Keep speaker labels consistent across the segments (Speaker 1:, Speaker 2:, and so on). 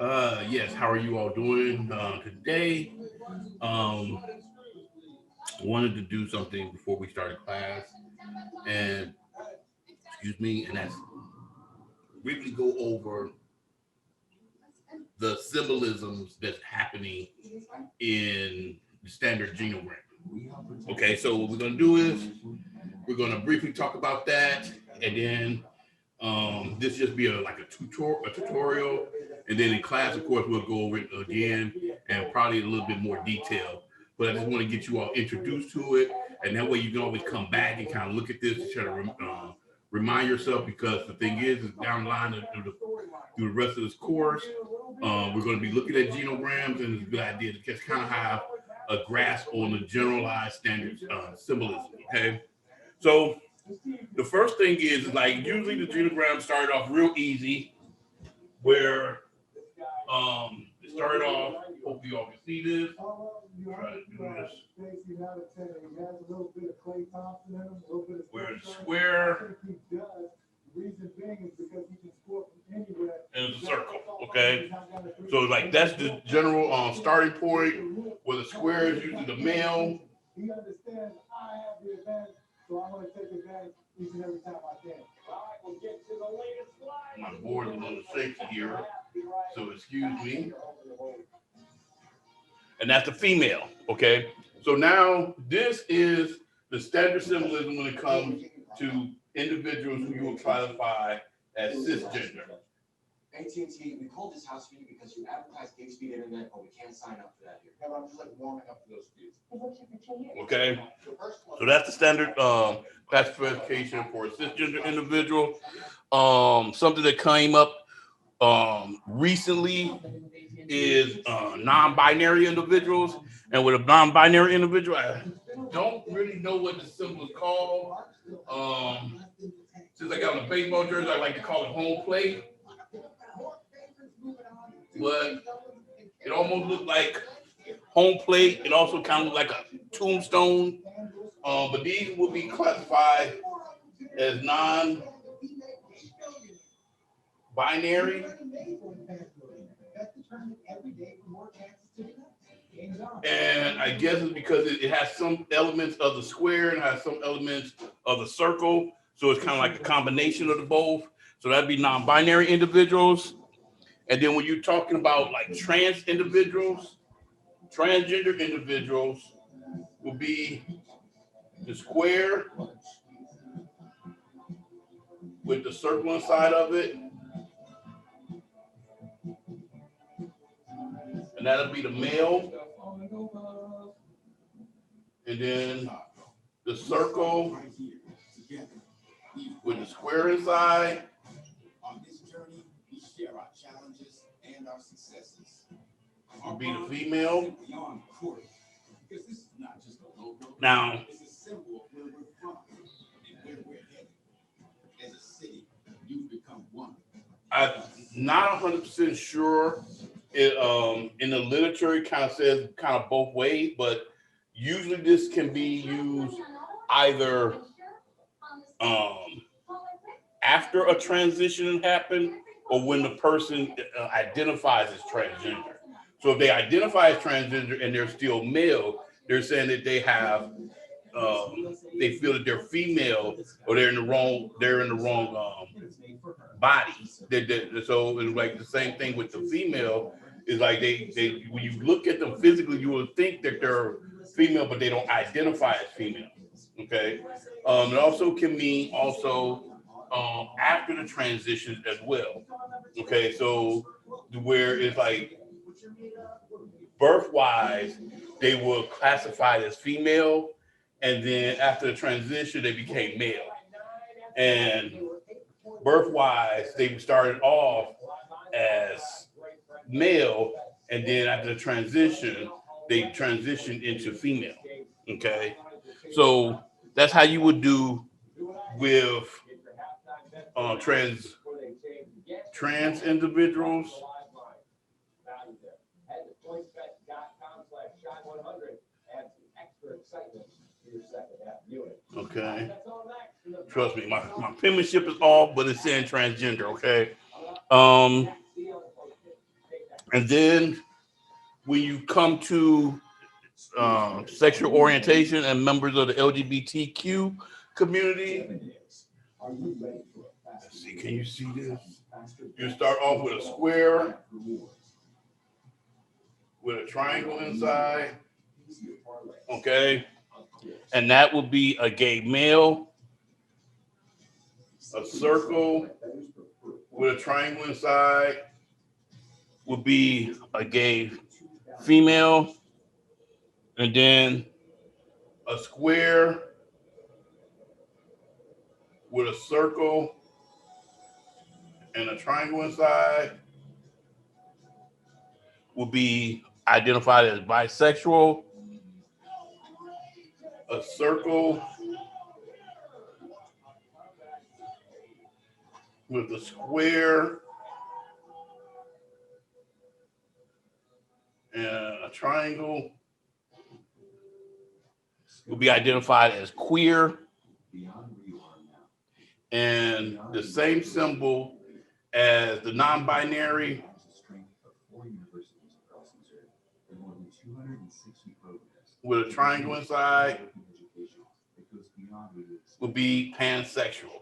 Speaker 1: Yes, how are you all doing today? Um, wanted to do something before we started class, and excuse me, and that's briefly go over the symbolisms that's happening in the standard genogram. Okay, so what we're gonna do is we're gonna briefly talk about that, and then this just be a tutorial, and then in class, of course, we'll go over it again and probably a little bit more detail. But I just want to get you all introduced to it, and that way you can always come back and kind of look at this and try to remind yourself. Because the thing is down the line through the rest of this course, we're going to be looking at genograms, and it's a good idea to just kind of have a grasp on the generalized standard symbolism. Okay, so the first thing is like usually the genograms start off real easy, where it started off. Hopefully, y'all can see this. Try to do this. Where it's square and it's a circle. Okay, so like that's the general starting point. Where the square is usually the male. My board is a little shaky here, so excuse me. And that's the female. Okay, so now this is the standard symbolism when it comes to individuals who you will classify as cisgender.
Speaker 2: AT&T, we called this house for you because you advertise gig speed internet, but we can't sign up for that here. Yeah, I'm just like warming up to those speeds.
Speaker 1: Okay, so that's the standard classification for a cisgender individual. Something that came up recently is non-binary individuals, and with a non-binary individual, I don't really know what the symbol is called. Since I got on a baseball jersey, I like to call it home plate, but it almost looked like home plate. It also kind of looked like a tombstone. But these would be classified as non-binary. And I guess it's because it has some elements of the square and has some elements of the circle. So it's kind of like a combination of the both. So that'd be non-binary individuals. And then when you're talking about like trans individuals, transgender individuals will be the square with the circle inside of it. And that'll be the male. And then the circle with the square inside.
Speaker 2: On this journey, we share our challenges and our successes.
Speaker 1: Will be the female. Now,
Speaker 2: It's a symbol of where we're from and where we're headed. As a city, you've become one.
Speaker 1: I'm not 100% sure. In the literature, it kind of says kind of both ways, but usually this can be used either after a transition happened or when the person identifies as transgender. So if they identify as transgender and they're still male, they're saying that they have they feel that they're female or they're in the wrong body. So it's like the same thing with the female. Is like they when you look at them physically, you will think that they're female, but they don't identify as female. Okay, it also can mean after the transition as well. Okay, so where it's like birth wise, they were classified as female, and then after the transition, they became male. And birth wise, they started off as male, and then after the transition, they transitioned into female. Okay, so that's how you would do with trans individuals. Okay, trust me, my penmanship is off, but it's saying transgender. Okay, um, And then when you come to sexual orientation and members of the LGBTQ community, let's see, can you see this? You start off with a square with a triangle inside, okay? And that would be a gay male. A circle with a triangle inside would be a gay female. And then a square with a circle and a triangle inside will be identified as bisexual. A circle with a square and a triangle will be identified as queer. And the same symbol as the non-binary with a triangle inside would be pansexual.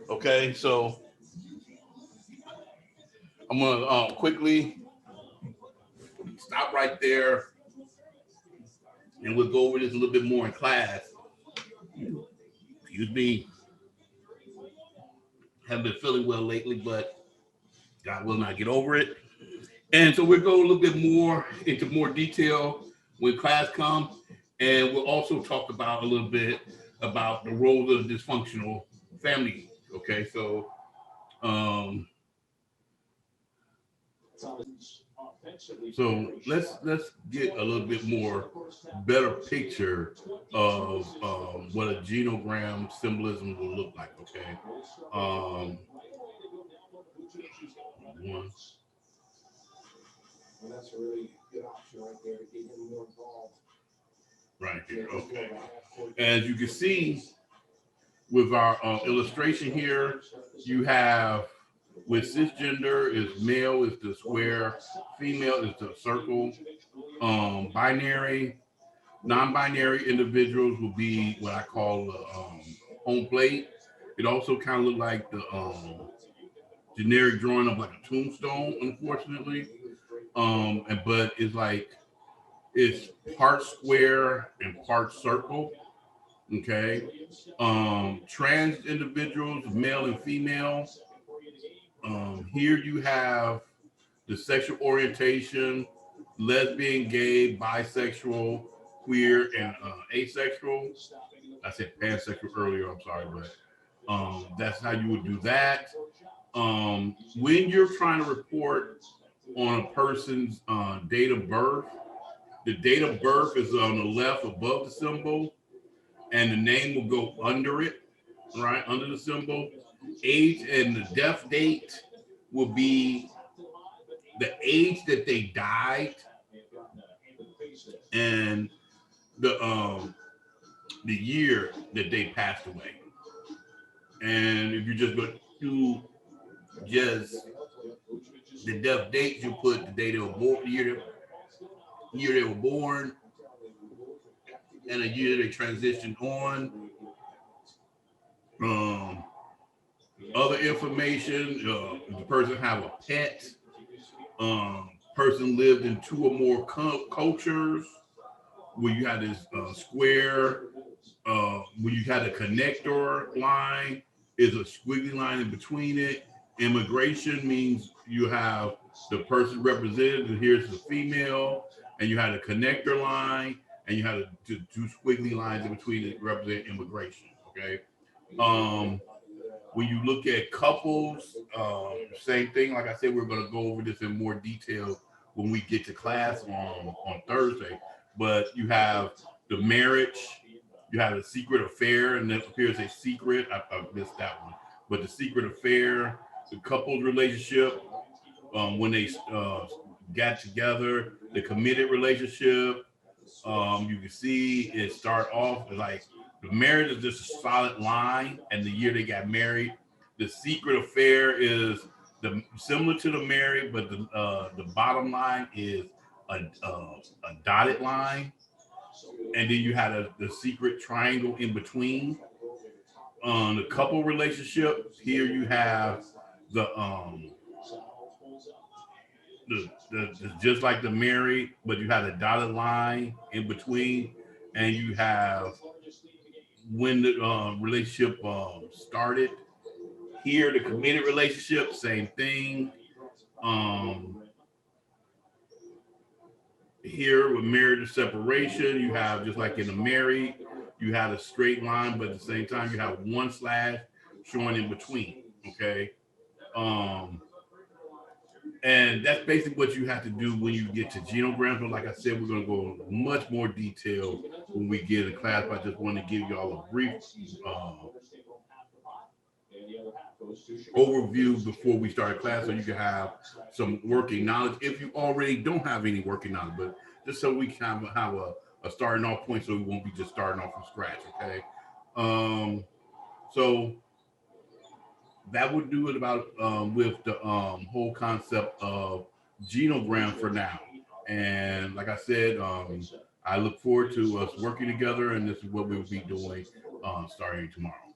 Speaker 1: Okay, so I'm gonna quickly stop right there, and we'll go over this a little bit more in class. Excuse me, haven't been feeling well lately, but God will not get over it. And so we'll go a little bit more into more detail when class comes, and we'll also talk about a little bit about the roles of the dysfunctional family. Okay, so let's get a little bit more better picture of what a genogram symbolism will look like. Okay, one.
Speaker 2: That's a really good option right there to get him more involved.
Speaker 1: Right here, okay. As you can see with our illustration here, you have with cisgender is male is the square, female is the circle, binary, non-binary individuals will be what I call the home plate. It also kind of look like the generic drawing of like a tombstone, unfortunately. But it's like it's part square and part circle. Okay. Trans individuals, male and female. Here you have the sexual orientation, lesbian, gay, bisexual, queer, and asexual. I said pansexual earlier, I'm sorry, but that's how you would do that. When you're trying to report on a person's date of birth, the date of birth is on the left above the symbol, and the name will go under it, right, under the symbol. Age and the death date will be the age that they died and the year that they passed away. And if you just go to just the death date, you put the date they were born, the year they were born, and a year they transitioned on. Other information, the person have a pet, person lived in two or more cultures, where you had this square, where you had a connector line, is a squiggly line in between it. Immigration means you have the person represented, and here's the female, and you had a connector line, and you had two squiggly lines in between that represent immigration. Okay. When you look at couples, same thing. Like I said, we're going to go over this in more detail when we get to class on Thursday. But you have the marriage, You have a secret affair, and it appears a secret. I missed that one. But the secret affair, the couple's relationship, when they got together, the committed relationship. You can see it start off like the marriage is just a solid line, and the year they got married. The secret affair is similar to the married, but the bottom line is a dotted line, and then you had the secret triangle in between. The couple relationship here, you have the just like the married, but you have a dotted line in between, and you have when the relationship started. Here, the committed relationship, same thing. Here with marriage or separation, you have just like in the married, you have a straight line, but at the same time, you have one slash showing in between. Okay. And that's basically what you have to do when you get to genograms. But like I said, we're going to go into much more detail when we get in class. But I just want to give you all a brief overview before we start class, so you can have some working knowledge if you already don't have any working knowledge, but just so we can have a starting off point, so we won't be just starting off from scratch. Okay. So that would do it about with the whole concept of genogram for now. And like I said, I look forward to us working together, and this is what we'll be doing starting tomorrow.